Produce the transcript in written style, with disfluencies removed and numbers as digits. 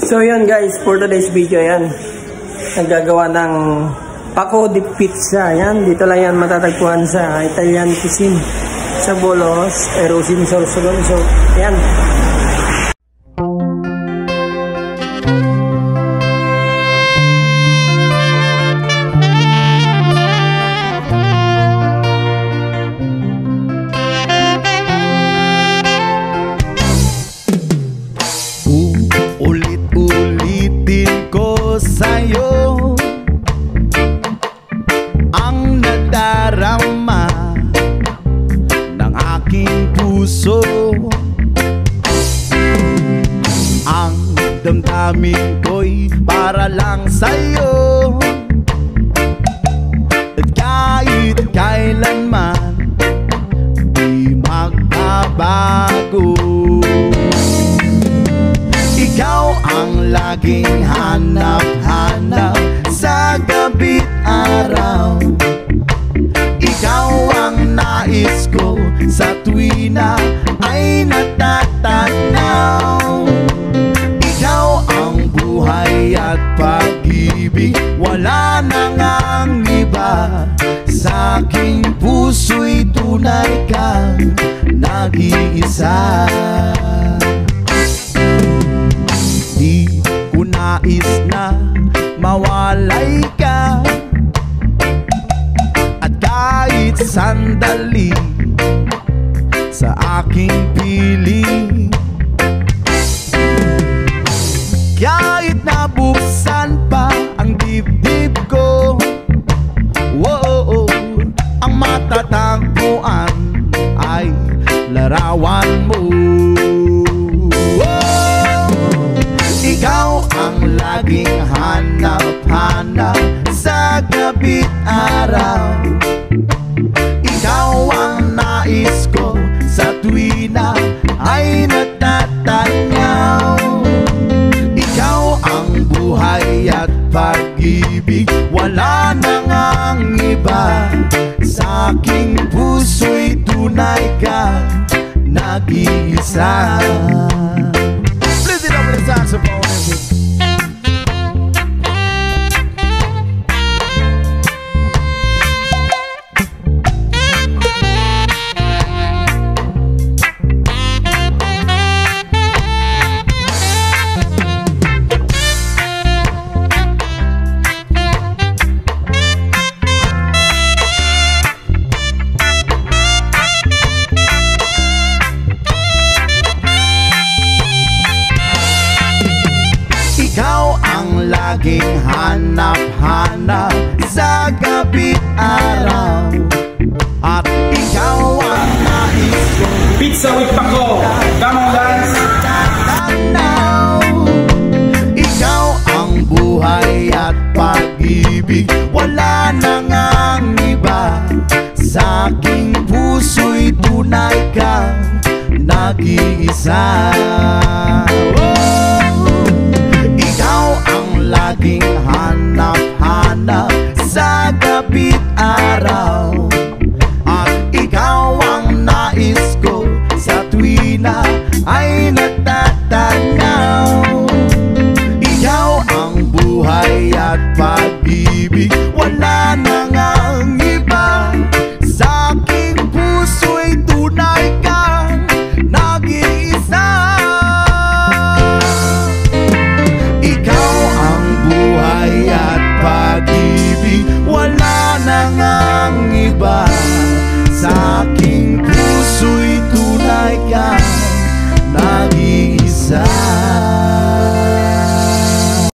So yun guys, for today's video yan, naggagawa ng Paco di Pizza. Yan, dito lang yan matatagpuan sa Italian Cuisine sa Bolos, Erosin, Sorsogon. So yan. Ulit-ulitin ko sa'yo ang nadarama ng aking puso. Ang damdamin ko'y para lang sa'yo, at kahit kailanman di magbabago. Ikaw ang laging hanap-hanap sa gabi't araw. Ikaw ang nais ko sa tuwina ay natatanaw. Ikaw ang buhay at pag-ibig, wala nang ang iba. Sa aking puso'y tunay kang nag-iisa. Di ko nais na mawalay ka, at kahit sandali sa aking piling. Kahit nabuksan pa ang dibdib ko, whoa, ang matatagpuan ay larawan mo. Ikaw ang laging hanap-hanap sa gabi't araw. Ikaw ang nais ko sa tuwina ay natatanaw. Ikaw ang buhay at pag-ibig, wala nang ang iba. Sa aking puso'y tunay ka nag-iisa. Please don't play saxophone. Laging hanap-hanap sa gabi't araw, at ikaw ang nais ko. Pizza with Paco, come on guys. Ikaw ang buhay at pag-ibig, wala nang ang iba. Sa aking puso'y tunay kang nag-iisa.